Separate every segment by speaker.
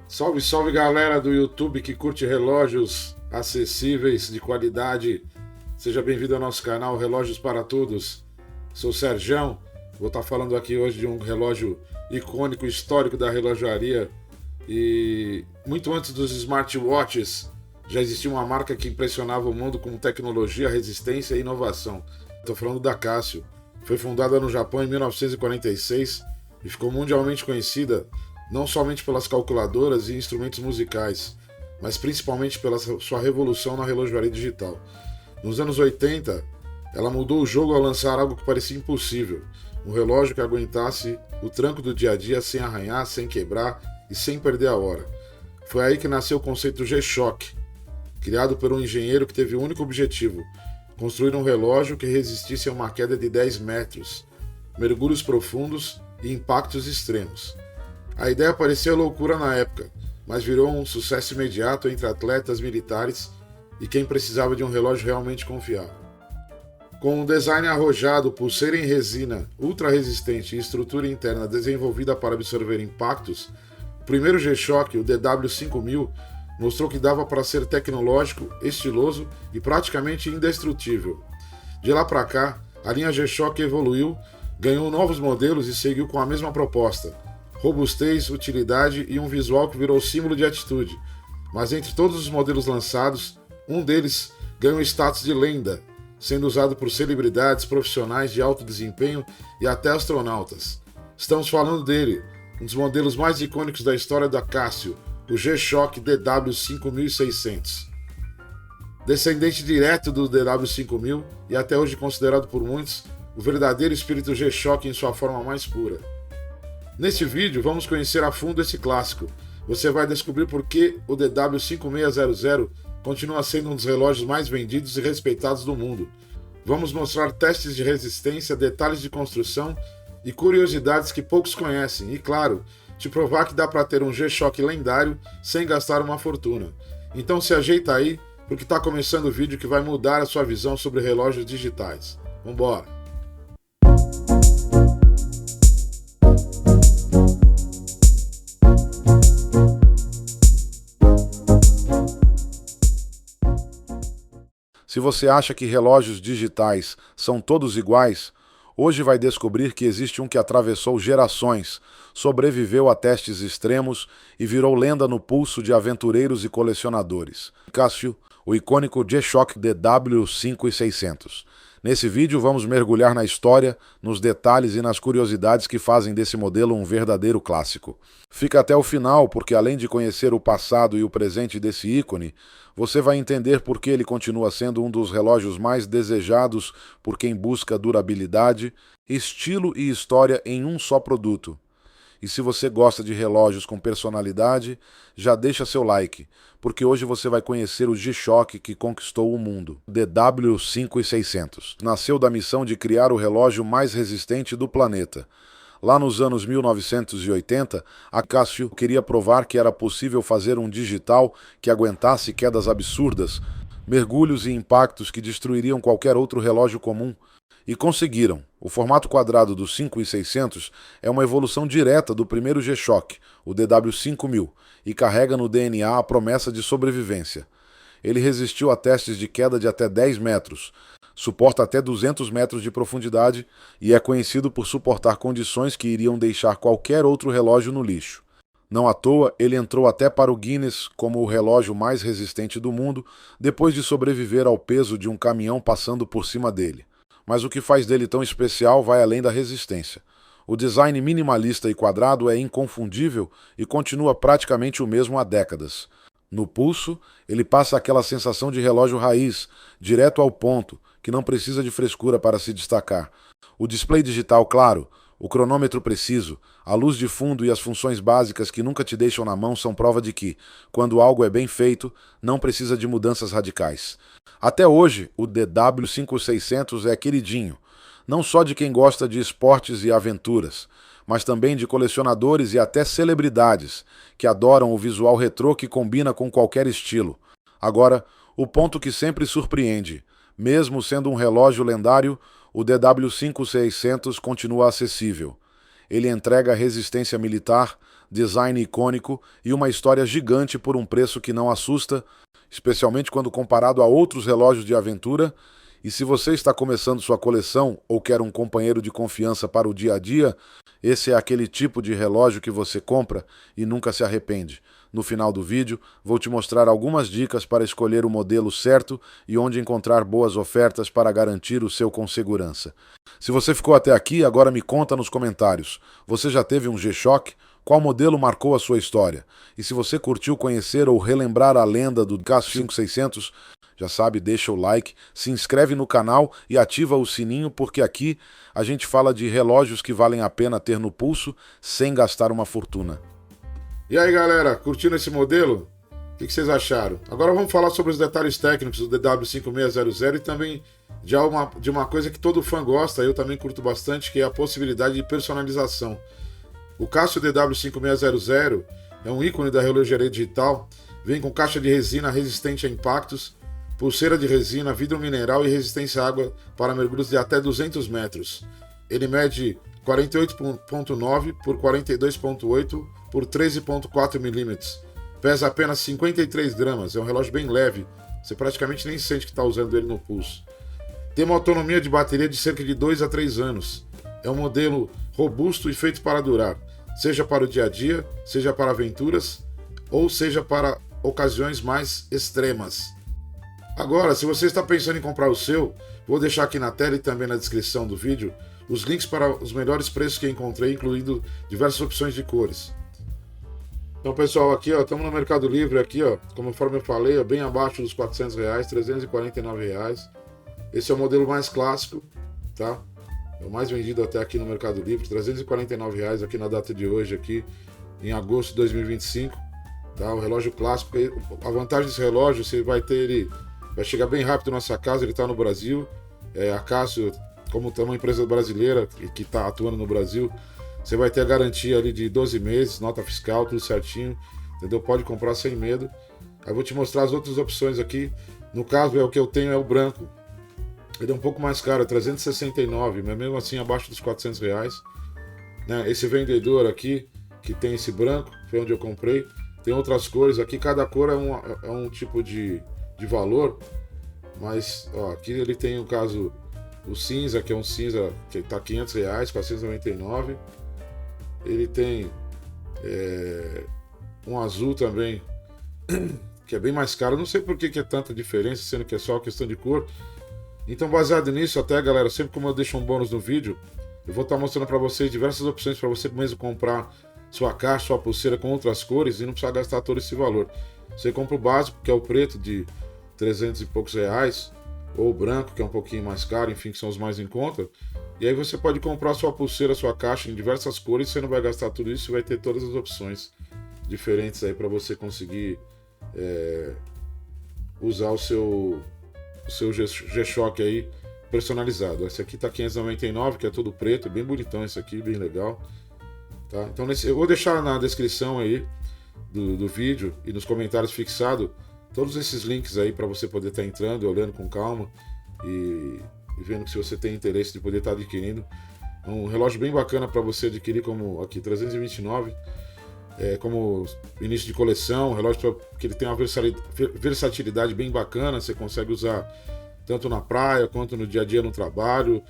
Speaker 1: Salve, salve galera do YouTube que curte relógios acessíveis de qualidade. Seja bem-vindo ao nosso canal Relógios para Todos. Sou o Serjão, vou estar falando aqui hoje de um relógio icônico, histórico da relojoaria. E muito antes dos smartwatches, já existia uma marca que impressionava o mundo com tecnologia, resistência e inovação. Estou falando da Casio. Foi fundada no Japão em 1946 e ficou mundialmente conhecida não somente pelas calculadoras e instrumentos musicais, mas principalmente pela sua revolução na relojoaria digital. Nos anos 80, ela mudou o jogo ao lançar algo que parecia impossível, um relógio que aguentasse o tranco do dia a dia sem arranhar, sem quebrar e sem perder a hora. Foi aí que nasceu o conceito G-Shock, criado por um engenheiro que teve o único objetivo: construir um relógio que resistisse a uma queda de 10 metros, mergulhos profundos e impactos extremos. A ideia parecia loucura na época, mas virou um sucesso imediato entre atletas, militares e quem precisava de um relógio realmente confiável. Com um design arrojado, pulseira em resina, ultra resistente e estrutura interna desenvolvida para absorver impactos, o primeiro G-Shock, o DW5000, mostrou que dava para ser tecnológico, estiloso e praticamente indestrutível. De lá para cá, a linha G-Shock evoluiu, ganhou novos modelos e seguiu com a mesma proposta: robustez, utilidade e um visual que virou símbolo de atitude. Mas entre todos os modelos lançados, um deles ganhou status de lenda, sendo usado por celebridades, profissionais de alto desempenho e até astronautas. Estamos falando dele, um dos modelos mais icônicos da história da Casio, o G-Shock DW5600. Descendente direto do DW5000 e até hoje considerado por muitos o verdadeiro espírito G-Shock em sua forma mais pura. Neste vídeo vamos conhecer a fundo esse clássico. Você vai descobrir por que o DW5600 continua sendo um dos relógios mais vendidos e respeitados do mundo. Vamos mostrar testes de resistência, detalhes de construção e curiosidades que poucos conhecem e, claro, te provar que dá para ter um G-Shock lendário sem gastar uma fortuna. Então se ajeita aí, porque está começando o vídeo que vai mudar a sua visão sobre relógios digitais. Vambora! Se você acha que relógios digitais são todos iguais, hoje vai descobrir que existe um que atravessou gerações, sobreviveu a testes extremos e virou lenda no pulso de aventureiros e colecionadores. Casio, o icônico G-Shock DW5600. Nesse vídeo vamos mergulhar na história, nos detalhes e nas curiosidades que fazem desse modelo um verdadeiro clássico. Fica até o final, porque além de conhecer o passado e o presente desse ícone, você vai entender por que ele continua sendo um dos relógios mais desejados por quem busca durabilidade, estilo e história em um só produto. E se você gosta de relógios com personalidade, já deixa seu like, porque hoje você vai conhecer o G-Shock que conquistou o mundo, DW5600. Nasceu da missão de criar o relógio mais resistente do planeta. Lá nos anos 1980, a Casio queria provar que era possível fazer um digital que aguentasse quedas absurdas, mergulhos e impactos que destruiriam qualquer outro relógio comum. E conseguiram. O formato quadrado do 5600 é uma evolução direta do primeiro G-Shock, o DW5000, e carrega no DNA a promessa de sobrevivência. Ele resistiu a testes de queda de até 10 metros, suporta até 200 metros de profundidade e é conhecido por suportar condições que iriam deixar qualquer outro relógio no lixo. Não à toa, ele entrou até para o Guinness como o relógio mais resistente do mundo, depois de sobreviver ao peso de um caminhão passando por cima dele. Mas o que faz dele tão especial vai além da resistência. O design minimalista e quadrado é inconfundível e continua praticamente o mesmo há décadas. No pulso, ele passa aquela sensação de relógio raiz, direto ao ponto, que não precisa de frescura para se destacar. O display digital claro, o cronômetro preciso, a luz de fundo e as funções básicas que nunca te deixam na mão são prova de que, quando algo é bem feito, não precisa de mudanças radicais. Até hoje, o DW5600 é queridinho, não só de quem gosta de esportes e aventuras, mas também de colecionadores e até celebridades, que adoram o visual retrô que combina com qualquer estilo. Agora, o ponto que sempre surpreende: mesmo sendo um relógio lendário, o DW5600 continua acessível. Ele entrega resistência militar,
Speaker 2: design icônico e uma história gigante por um preço que não assusta, especialmente quando comparado a outros relógios de aventura. E se você está começando sua coleção ou quer um companheiro de confiança para o dia a dia, esse é aquele tipo de relógio que você compra e nunca se arrepende. No final do vídeo, vou te mostrar algumas dicas para escolher o modelo certo e onde encontrar boas ofertas para garantir o seu com segurança. Se você ficou até aqui, agora me conta nos comentários. Você já teve um G-Shock? Qual modelo marcou a sua história? E se você curtiu conhecer ou relembrar a lenda do Casio 5600, já sabe, deixa o like, se inscreve no canal e ativa o sininho, porque aqui a gente fala de relógios que valem a pena ter no pulso sem gastar uma fortuna.
Speaker 1: E aí galera, curtindo esse modelo? O que vocês acharam? Agora vamos falar sobre os detalhes técnicos do DW5600 e também de uma coisa que todo fã gosta, eu também curto bastante, que é a possibilidade de personalização. O Casio DW5600 é um ícone da relojaria digital, vem com caixa de resina resistente a impactos, pulseira de resina, vidro mineral e resistência à água para mergulhos de até 200 metros. Ele mede 48,9 por 42,8 por 13,4 milímetros. Pesa apenas 53 gramas, é um relógio bem leve, você praticamente nem sente que está usando ele no pulso. Tem uma autonomia de bateria de cerca de 2 a 3 anos. É um modelo robusto e feito para durar, seja para o dia a dia, seja para aventuras ou seja para ocasiões mais extremas. Agora, se você está pensando em comprar o seu, vou deixar aqui na tela e também na descrição do vídeo os links para os melhores preços que encontrei, incluindo diversas opções de cores. Então pessoal, aqui ó, estamos no Mercado Livre, aqui ó, conforme eu falei, bem abaixo dos R$400, R$349. Esse é o modelo mais clássico, tá? É o mais vendido até aqui no Mercado Livre, R$349 aqui na data de hoje, aqui em agosto de 2025, tá? O relógio clássico, a vantagem desse relógio, você vai ter ele, vai chegar bem rápido na sua casa, ele está no Brasil, a Casio, como é uma empresa brasileira que está atuando no Brasil, você vai ter a garantia ali de 12 meses, nota fiscal, tudo certinho, entendeu? Pode comprar sem medo. Aí vou te mostrar as outras opções aqui. No caso, o que eu tenho é o branco. Ele é um pouco mais caro, é 369, mas mesmo assim abaixo dos R$400. Né? Esse vendedor aqui, que tem esse branco, foi onde eu comprei. Tem outras cores aqui, cada cor é um tipo de valor. Mas ó, aqui ele tem o caso, o cinza, que é um cinza que está R$500, 499. Ele tem um azul também, que é bem mais caro. Não sei por que é tanta diferença, sendo que é só questão de cor. Então, baseado nisso, até galera, sempre como eu deixo um bônus no vídeo, eu vou estar mostrando para vocês diversas opções para você mesmo comprar sua caixa, sua pulseira com outras cores e não precisar gastar todo esse valor. Você compra o básico, que é o preto, de 300 e poucos reais, ou o branco, que é um pouquinho mais caro, enfim, que são os mais em conta. E aí você pode comprar sua pulseira, sua caixa em diversas cores, você não vai gastar tudo isso, você vai ter todas as opções diferentes aí para você conseguir usar o seu G-Shock aí personalizado. Esse aqui tá 599, que é todo preto, bem bonitão esse aqui, bem legal. Tá? Então eu vou deixar na descrição aí do vídeo e nos comentários fixado todos esses links aí para você poder estar entrando, olhando com calma e vendo se você tem interesse de poder estar adquirindo. Um relógio bem bacana para você adquirir, como aqui 329, como início de coleção, um relógio que ele tem uma versatilidade bem bacana, você consegue usar tanto na praia quanto no dia a dia no trabalho,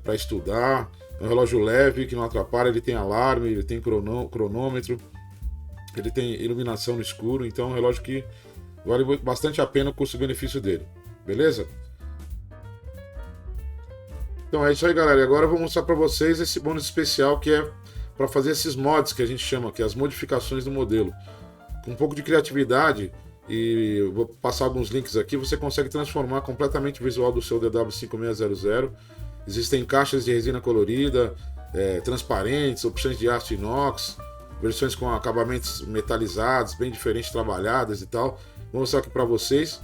Speaker 1: para estudar. É um relógio leve que não atrapalha, ele tem alarme, ele tem cronômetro, ele tem iluminação no escuro, então é um relógio que vale bastante a pena o custo-benefício dele, beleza? Então é isso aí galera, agora eu vou mostrar para vocês esse bônus especial que é para fazer esses mods que a gente chama, que é as modificações do modelo. Com um pouco de criatividade, e eu vou passar alguns links aqui, você consegue transformar completamente o visual do seu DW5600. Existem caixas de resina colorida, transparentes, opções de aço inox, versões com acabamentos metalizados, bem diferentes, trabalhadas e tal. Vou mostrar aqui para vocês.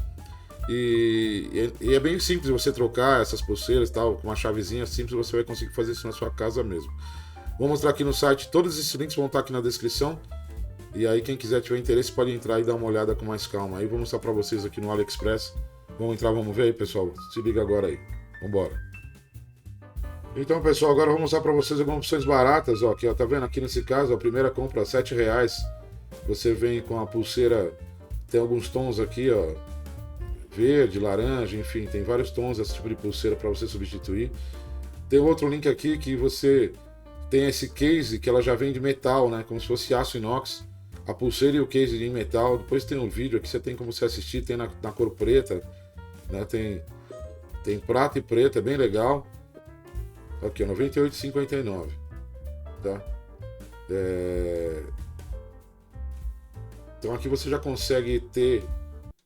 Speaker 1: E é bem simples você trocar essas pulseiras e tal, com uma chavezinha simples, você vai conseguir fazer isso na sua casa mesmo. Vou mostrar aqui no site, todos esses links vão estar aqui na descrição. E aí quem quiser tiver interesse pode entrar e dar uma olhada com mais calma. Aí vou mostrar para vocês aqui no AliExpress. Vamos entrar, vamos ver aí pessoal, se liga agora aí. Vambora. Então, pessoal, agora eu vou mostrar para vocês algumas opções baratas. Ó, aqui, ó, tá vendo? Aqui nesse caso, a primeira compra R$ 7,00. Você vem com a pulseira, tem alguns tons aqui, ó, verde, laranja, enfim, tem vários tons desse tipo de pulseira para você substituir. Tem outro link aqui que você tem esse case que ela já vem de metal, né? Como se fosse aço inox. A pulseira e o case em metal. Depois tem um vídeo aqui, você tem como você assistir, tem na cor preta, né? Tem prata e preta, é bem legal. Aqui, R$ 98,59, tá? Então aqui você já consegue ter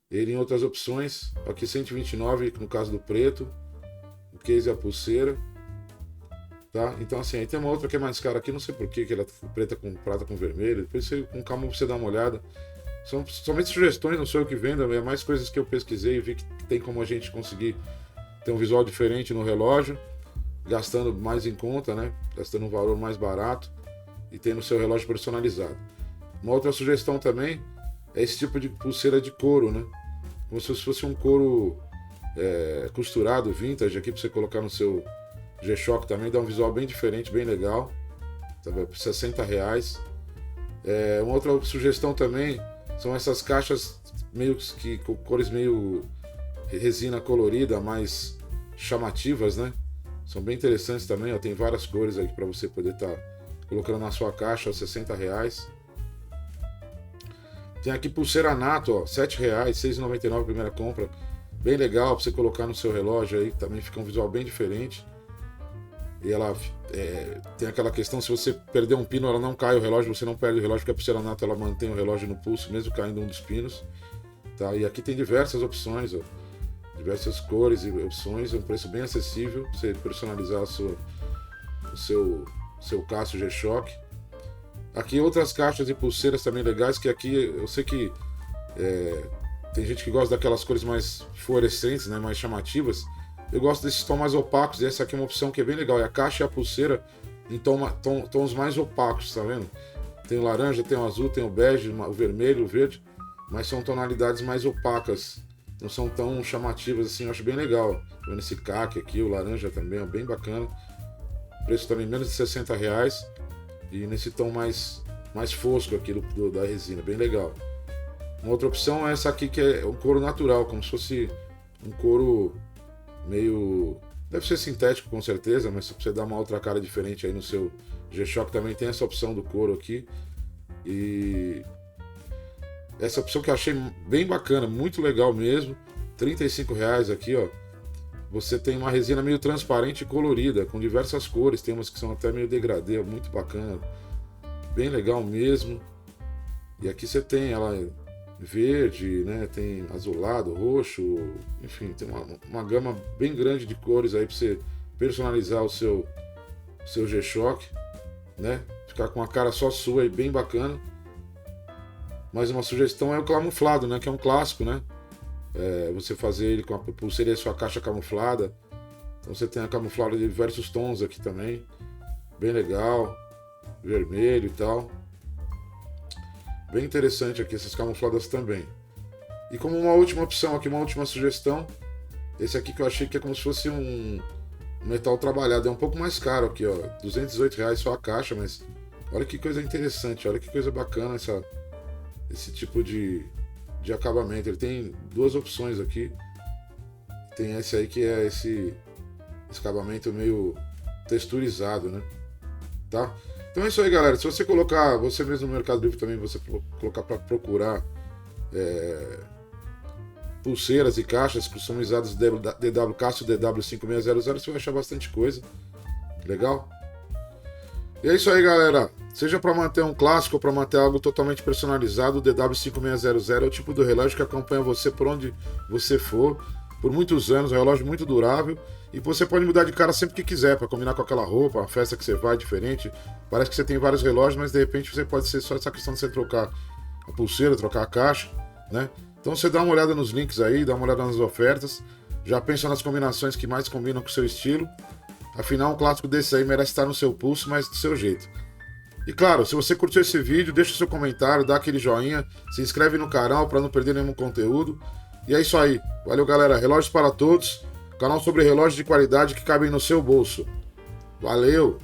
Speaker 1: ele em outras opções. Aqui R$ 129 no caso do preto, o case e a pulseira, tá? Então assim, aí tem uma outra que é mais cara aqui, não sei porquê, que ela é preta com prata com vermelho. Depois você, com calma você dá uma olhada. São somente sugestões, não sou eu que vendo, é mais coisas que eu pesquisei e vi que tem como a gente conseguir ter um visual diferente no relógio, gastando mais em conta, né? Gastando um valor mais barato e tendo o seu relógio personalizado. Uma outra sugestão também é esse tipo de pulseira de couro, né? Como se fosse um couro costurado, vintage, aqui para você colocar no seu G-Shock também, dá um visual bem diferente, bem legal. Tá vendo? Por R$ 60,00. Uma outra sugestão também são essas caixas meio que com cores meio resina colorida, mais chamativas, né? São bem interessantes também, ó, tem várias cores aí para você poder estar colocando na sua caixa, R$ 60,00. Tem aqui pulseira Nato, ó, R$ 7,00, R$ 6,99 a primeira compra. Bem legal para você colocar no seu relógio aí, também fica um visual bem diferente. E ela tem aquela questão, se você perder um pino, ela não cai o relógio, você não perde o relógio, porque a pulseira Nato ela mantém o relógio no pulso, mesmo caindo um dos pinos. Tá? E aqui tem diversas opções, ó. Diversas cores e opções, um preço bem acessível para você personalizar o seu Casio G-Shock. Aqui outras caixas e pulseiras também legais, que aqui eu sei que tem gente que gosta daquelas cores mais fluorescentes, né, mais chamativas. Eu gosto desses tons mais opacos, e essa aqui é uma opção que é bem legal, é a caixa e a pulseira em tons mais opacos, tá vendo? Tem o laranja, tem o azul, tem o bege, o vermelho, o verde, mas são tonalidades mais opacas. Não são tão chamativas assim, eu acho bem legal. Vendo esse caque aqui, o laranja também, é bem bacana. Preço também menos de R$ 60,00. E nesse tom mais fosco aqui da resina, bem legal. Uma outra opção é essa aqui, que é um couro natural, como se fosse um couro meio... Deve ser sintético com certeza, mas se você dar uma outra cara diferente aí no seu G-Shock, também tem essa opção do couro aqui. E... essa opção que eu achei bem bacana, muito legal mesmo. R$ 35,00 aqui, ó. Você tem uma resina meio transparente e colorida, com diversas cores. Tem umas que são até meio degradê, muito bacana. Bem legal mesmo. E aqui você tem ela verde, né? Tem azulado, roxo, enfim, tem uma gama bem grande de cores aí para você personalizar o seu G-Shock, né? Ficar com a cara só sua e bem bacana. Mais uma sugestão é o camuflado, né? Que é um clássico, né? Você fazer ele com a pulseira e a sua caixa camuflada. Então você tem a camuflada de diversos tons aqui também. Bem legal. Vermelho e tal. Bem interessante aqui essas camufladas também. E como uma última opção aqui, uma última sugestão. Esse aqui que eu achei que é como se fosse um metal trabalhado. É um pouco mais caro aqui, ó. R$ 218,00 só a caixa, mas olha que coisa interessante. Olha que coisa bacana esse tipo de acabamento. Ele tem duas opções aqui. Tem esse aí que é esse acabamento meio texturizado, né? Tá? Então é isso aí, galera. Se você colocar, você mesmo no Mercado Livre também, você colocar para procurar pulseiras e caixas customizadas DW Casio DW5600, você vai achar bastante coisa. Legal? E é isso aí, galera. Seja para manter um clássico ou para manter algo totalmente personalizado, o DW5600 é o tipo do relógio que acompanha você por onde você for, por muitos anos, um relógio muito durável, e você pode mudar de cara sempre que quiser, para combinar com aquela roupa, a festa que você vai diferente. Parece que você tem vários relógios, mas de repente você pode ser só essa questão de você trocar a pulseira, trocar a caixa, né? Então você dá uma olhada nos links aí, dá uma olhada nas ofertas, já pensa nas combinações que mais combinam com o seu estilo. Afinal, um clássico desse aí merece estar no seu pulso, mas do seu jeito. E claro, se você curtiu esse vídeo, deixa o seu comentário, dá aquele joinha, se inscreve no canal para não perder nenhum conteúdo. E é isso aí. Valeu, galera. Relógios para todos. Canal sobre relógios de qualidade que cabem no seu bolso. Valeu!